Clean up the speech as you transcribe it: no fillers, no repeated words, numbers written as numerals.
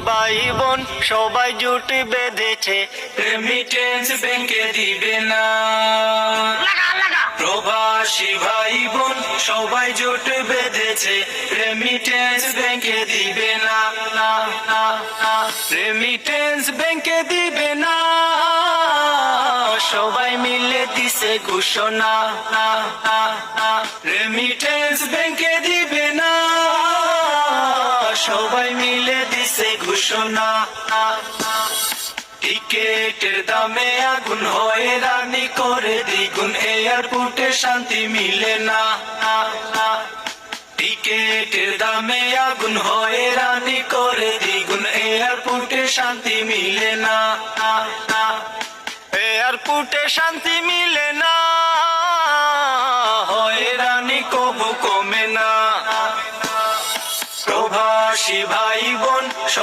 ভাই বোন সবাই জুট বেঁধেছে, রেমিটেন্স ব্যাংকে দিবে না। প্রবাসী ভাই বোন সবাই জোট বেঁধেছে, রেমিটেন্স ব্যাংকে দিবে না। রেমিটেন্স ব্যাংকে দিবে না, সবাই মিলে দিছে ঘোষণা। রেমিটেন্স ব্যাংকে দিবে না, সবাই মিলে দিছে ঘোষণা। টিকেটের দামে আগুন হয়ে রানি করে দ্বিগুণ, এয়ারপোর্টে শান্তি মিলে না। টিকেটের দামে আগুন হয়ে রানি করে দ্বিগুণ, এয়ারপোর্টে শান্তি মিলে না। এয়ারপোর্টে শান্তি মিলে না, হয়রানি কবু কমে না। প্রবাসী ভাই বোন